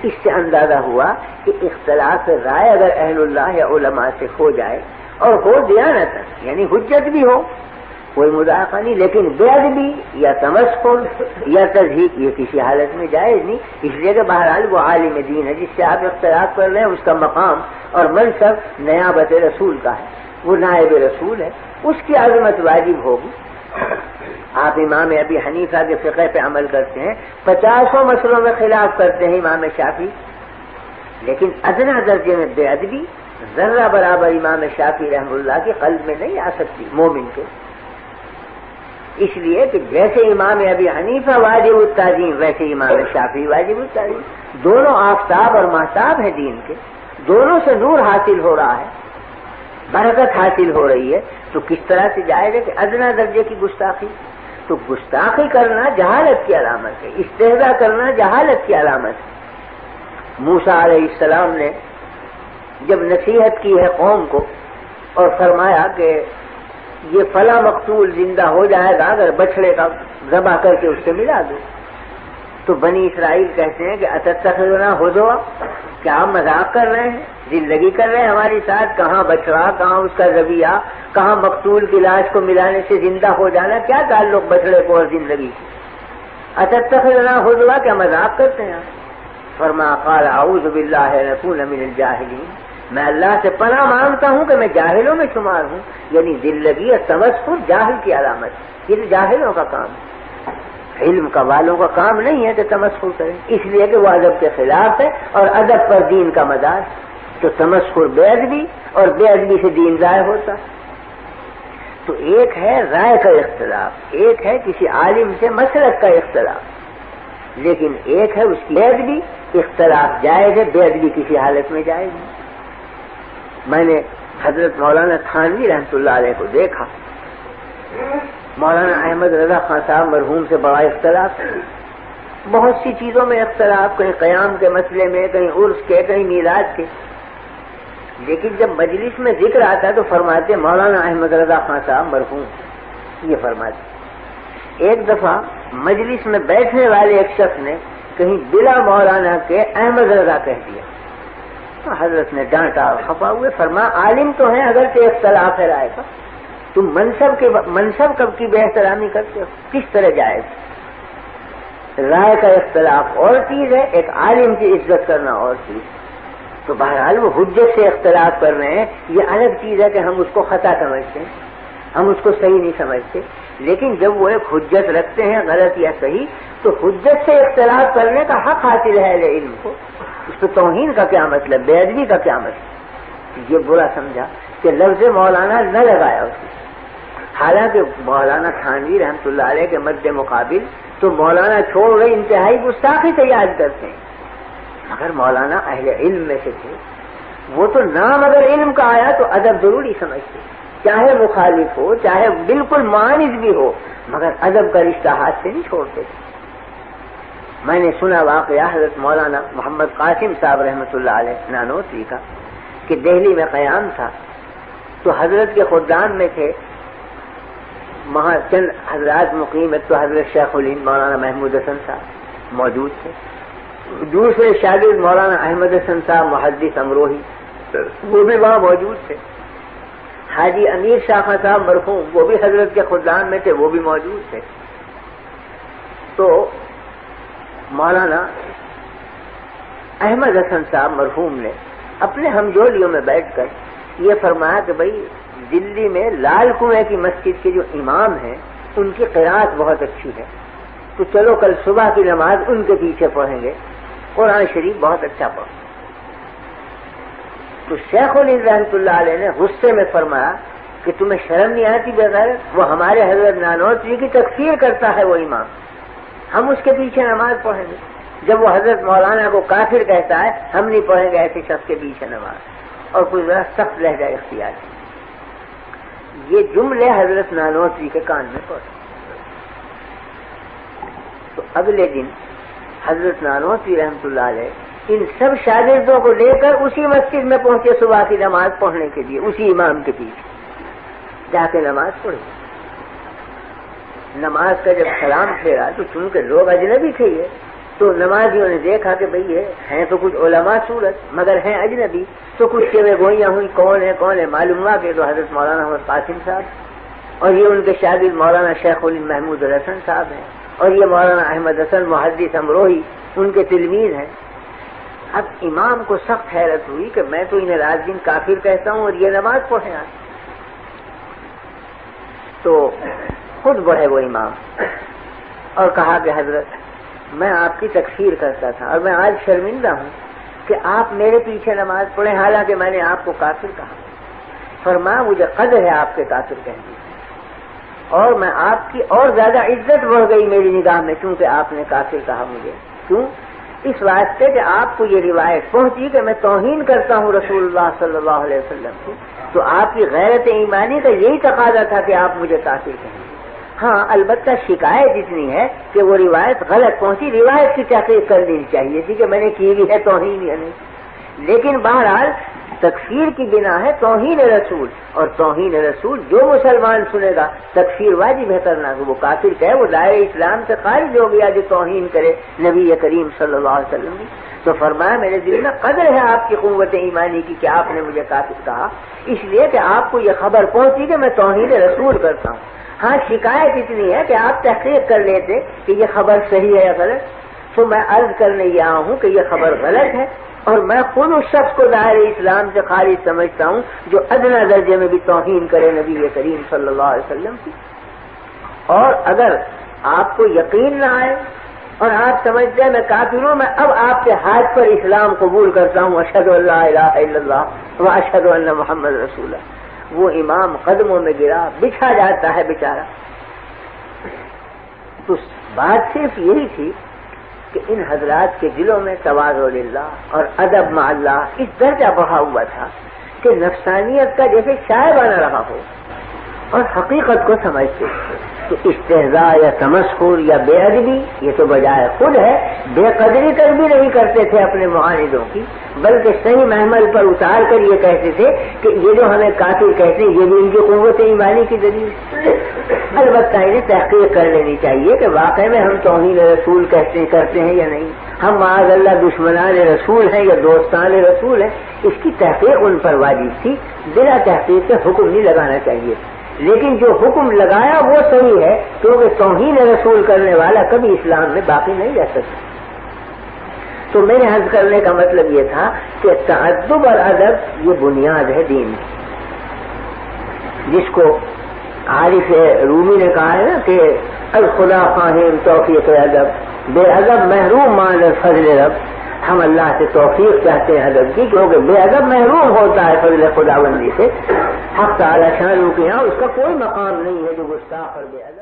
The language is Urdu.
اس سے اندازہ ہوا کہ اختلاف رائے اگر اہل اللہ یا علماء سے ہو جائے اور ہو دیانت یعنی حجت بھی ہو کوئی مذاقہ نہیں، لیکن بے ادبی یا تمسخر یا تضحیق یہ کسی حالت میں جائز نہیں، اس لیے کہ بہرحال وہ عالم دین ہے جس سے آپ اختلاف کر رہے ہیں، اس کا مقام اور منصب نیابت رسول کا ہے، وہ نائب رسول ہے، اس کی عظمت واجب ہوگی۔ آپ امام ابی حنیفہ کے فقہ پہ عمل کرتے ہیں، 50 مسئلوں میں خلاف کرتے ہیں امام شافعی، لیکن ادنا درجے میں بے ادبی ذرہ برابر امام شافعی رحمہ اللہ کے قلب میں نہیں آ سکتی مومن کے، اس لیے کہ جیسے امام ابی حنیفہ واجب التعظیم ویسے امام شافعی واجب التعظیم، دونوں آفتاب اور مہتاب ہیں دین کے، دونوں سے نور حاصل ہو رہا ہے، برکت حاصل ہو رہی ہے، تو کس طرح سے جائز ہے کہ ادنا درجے کی گستاخی؟ تو گستاخی کرنا جہالت کی علامت ہے، استہزاء کرنا جہالت کی علامت ہے۔ موسیٰ علیہ السلام نے جب نصیحت کی ہے قوم کو اور فرمایا کہ یہ فلاں مقتول زندہ ہو جائے گا اگر بچڑے کا ذبح کر کے اس سے ملا دو، تو بنی اسرائیل کہتے ہیں کہ اتتخذنا ہزوا، کیا آپ مذاق کر رہے ہیں، زندگی کر رہے ہیں ہماری ساتھ، کہاں بچڑا، کہاں اس کا ذبیحہ، کہاں مقتول کی لاش کو ملانے سے زندہ ہو جانا، کیا تعلق بچڑے کو اور زندگی سے؟ اتتخذنا ہزوا، کیا مذاق کرتے ہیں؟ فرمایا قال اعوذ باللہ ان اکون من الجاہلین، میں اللہ سے پناہ مانگتا ہوں کہ میں جاہلوں میں شمار ہوں، یعنی ذلگی اور تمسخر جاہل کی علامت، یہ جاہلوں کا کام ہے، علم کا والوں کا کام نہیں ہے کہ تمسخر کریں، اس لیے کہ وہ ادب کے خلاف ہے اور ادب پر دین کا مدار، تو تمسخر بے ادبی اور بے ادبی سے دین ضائع ہوتا۔ تو ایک ہے رائے کا اختلاف، ایک ہے کسی عالم سے مسلک کا اختلاف، لیکن ایک ہے اس کی بے ادبی، اختلاف جائز ہے، بے ادبی کسی حالت میں جائز نہیں۔ میں نے حضرت مولانا تھانوی رحمۃ اللہ علیہ کو دیکھا، مولانا احمد رضا خان صاحب مرحوم سے بڑا اختلاف ہے، بہت سی چیزوں میں اختلاف، کہیں قیام کے مسئلے میں، کہیں عرس کے، کہیں میلاد کے، لیکن جب مجلس میں ذکر آتا تو فرماتے مولانا احمد رضا خان صاحب مرحوم، یہ فرماتے۔ ایک دفعہ مجلس میں بیٹھنے والے ایک شخص نے کہیں بلا مولانا کے احمد رضا کہہ دیا، تو حضرت نے ڈانٹا اور خفا ہوئے، فرمایا عالم تو ہیں اگرچہ اختلاف ہے رائے کا، تم منصب کب کی بے احترامی کرتے ہو، کس طرح جائز؟ رائے کا اختلاف اور چیز ہے، ایک عالم کی عزت کرنا اور چیز، تو بہرحال وہ حجت سے اختلاف کر رہے ہیں، یہ الگ چیز ہے کہ ہم اس کو خطا سمجھتے ہیں، ہم اس کو صحیح نہیں سمجھتے، لیکن جب وہ ایک حجت رکھتے ہیں غلط یا صحیح، تو حجت سے اختلاف کرنے کا حق حاصل ہے اہل علم کو، اس پہ توہین کا کیا مطلب، بے ادبی کا کیا مطلب؟ یہ برا سمجھا کہ لفظ مولانا نہ لگایا اس نے، حالانکہ مولانا تھانوی رحمۃ اللہ علیہ کے مد مقابل تو مولانا چھوڑ گئے، انتہائی گستاخی سے یاد کرتے ہیں، مگر مولانا اہل علم میں سے تھے، وہ تو نام اگر علم کا آیا تو ادب ضروری سمجھتے، چاہے مخالف ہو، چاہے بالکل معاند بھی ہو، مگر ادب کا رشتہ ہاتھ سے نہیں چھوڑتے۔ میں نے سنا واقعہ حضرت مولانا محمد قاسم صاحب رحمۃ اللہ علیہ نانوتوی کا کہ دہلی میں قیام تھا، تو حضرت کے خدام میں تھے وہاں چند حضرات مقیم، ایک تو حضرت شیخ الہند مولانا محمود حسن صاحب موجود تھے، دوسرے شاگرد مولانا احمد حسن صاحب محدث امروہی وہ بھی وہاں موجود تھے، حاجی امیر شاہ خان صاحب مرحوم وہ بھی حضرت کے خدام میں تھے، وہ بھی موجود تھے۔ تو مولانا احمد حسن صاحب مرحوم نے اپنے ہمجولیوں میں بیٹھ کر یہ فرمایا کہ بھئی دلی میں لال کنویں کی مسجد کے جو امام ہیں ان کی قرات بہت اچھی ہے، تو چلو کل صبح کی نماز ان کے پیچھے پڑھیں گے، قرآن شریف بہت اچھا پڑھیں۔ تو شیخ الہند رحمۃ اللہ علیہ نے غصے میں فرمایا کہ تمہیں شرم نہیں آتی بغیرت، وہ ہمارے حضرت نانوتوی کی تکفیر کرتا ہے وہ امام، ہم اس کے پیچھے نماز پڑھیں گے، جب وہ حضرت مولانا کو کافر کہتا ہے ہم نہیں پڑھیں گے ایسے شخص کے پیچھے نماز، اور کوئی ذرا سخت لہجہ اختیار کیا۔ یہ جملے حضرت نانوتوی کے کان میں پڑے، تو اگلے دن حضرت نانوتوی رحمۃ اللہ علیہ ان سب شاگردوں کو لے کر اسی مسجد میں پہنچے صبح کی نماز پڑھنے کے لیے، اسی امام کے پیچھے جا کے نماز پڑھی۔ نماز کا جب سلام پھیرا تو چونکہ لوگ اجنبی تھے یہ، تو نمازیوں نے دیکھا کہ بھئی یہ ہیں تو کچھ علماء صورت مگر ہیں اجنبی، تو کچھ چویں گوئیاں ہوئی کون ہے معلوم ہوا کہ تو حضرت مولانا محمد قاسم صاحب اور یہ ان کے شاگرد مولانا شیخ الہند محمود الحسن صاحب ہیں اور یہ مولانا احمد حسن محدث امروہی ان کے تلمیذ ہیں۔ اب امام کو سخت حیرت ہوئی کہ میں تو انہیں رات دن کافر کہتا ہوں اور یہ نماز پڑھیں آج۔ تو خود بڑھے وہ امام اور کہا کہ حضرت میں آپ کی تکفیر کرتا تھا اور میں آج شرمندہ ہوں کہ آپ میرے پیچھے نماز پڑھیں حالانکہ میں نے آپ کو کافر کہا۔ فرمایا مجھے قدر ہے آپ کے کافر کہنے اور میں آپ کی اور زیادہ عزت بڑھ گئی میری نگاہ میں کیونکہ آپ نے کافر کہا مجھے۔ کیوں؟ اس واسطے کہ آپ کو یہ روایت پہنچی کہ میں توہین کرتا ہوں رسول اللہ صلی اللہ علیہ وسلم کی، تو آپ کی غیرت ایمانی کا یہی تقاضا تھا کہ آپ مجھے کافر کہیں۔ ہاں البتہ شکایت اتنی ہے کہ وہ روایت غلط پہنچی، روایت کی تحقیق کر لینی چاہیے تھی کہ میں نے کی بھی ہے توہین یا نہیں، لیکن بہرحال تکفیر کی بنا ہے توہین رسول، اور توہین رسول جو مسلمان سنے گا تکفیر واجب ہے کرنا، کہ وہ کافر کہے وہ دائرہ اسلام سے خارج ہو گیا جو توہین کرے نبی کریم صلی اللہ علیہ وسلم کی۔ تو فرمایا میرے دل میں قدر ہے آپ کی قوت ایمانی کی کہ آپ نے مجھے کافر کہا، اس لیے کہ آپ کو یہ خبر پہنچی کہ میں توہین رسول کرتا ہوں۔ ہاں شکایت اتنی ہے کہ آپ تحقیق کر لیتے کہ یہ خبر صحیح ہے یا غلط، تو میں عرض کرنے یہ آیا ہوں کہ یہ خبر غلط ہے اور میں خود اس شخص کو دائرہ اسلام سے خارج سمجھتا ہوں جو ادنی درجے میں بھی توہین کرے نبی کریم صلی اللہ علیہ وسلم کی۔ اور اگر آپ کو یقین نہ آئے اور آپ سمجھتے ہیں میں کافر ہوں، میں اب آپ کے ہاتھ پر اسلام قبول کرتا ہوں، اشہد ان لا الہ الا اللہ و اشہد ان محمد رسول اللہ۔ وہ امام قدموں میں گرا، بچھا جاتا ہے بیچارہ۔ تو بات صرف یہی تھی کہ ان حضرات کے دلوں میں تواضع للہ اور ادب مع اللہ اس درجہ بڑھا ہوا تھا کہ نفسانیت کا جیسے شائع بنا رہا ہو اور حقیقت کو سمجھتے تھے۔ تو استہزاء یا تمسخر یا بے ادبی یہ تو بجائے خود ہے، بے قدری تک بھی نہیں کرتے تھے اپنے معاندوں کی، بلکہ صحیح محمل پر اتار کر یہ کہتے تھے کہ یہ جو ہمیں کافر کہتے ہیں یہ بھی ان کی قوت ایمانی کی دلیل۔ البتہ انہیں تحقیق کر لینی چاہیے کہ واقعی میں ہم توہین رسول کرتے ہیں یا نہیں، ہم معاذ اللہ دشمنان رسول ہیں یا دوستان رسول ہیں، اس کی تحقیق ان پر واجب تھی، بلا تحقیق کے حکم نہیں لگانا چاہیے۔ لیکن جو حکم لگایا وہ صحیح ہے کیونکہ توہین رسول کرنے والا کبھی اسلام میں باقی نہیں رہ سکتا۔ تو میرے عرض کرنے کا مطلب یہ تھا کہ تعدب اور ادب یہ بنیاد ہے دین کی، جس کو عارف رومی نے کہا ہے نا کہ الخدا خواہم توفیق ادب، بے ادب محروم مان فضل رب۔ ہم اللہ سے توفیق چاہتے ہیں ادب کی، کیونکہ بے ادب محروم ہوتا ہے فضل خداوندی سے۔ حق تعالی شان کے یہاں اس کا کوئی مقام نہیں ہے جو گستاخ اور بے ادب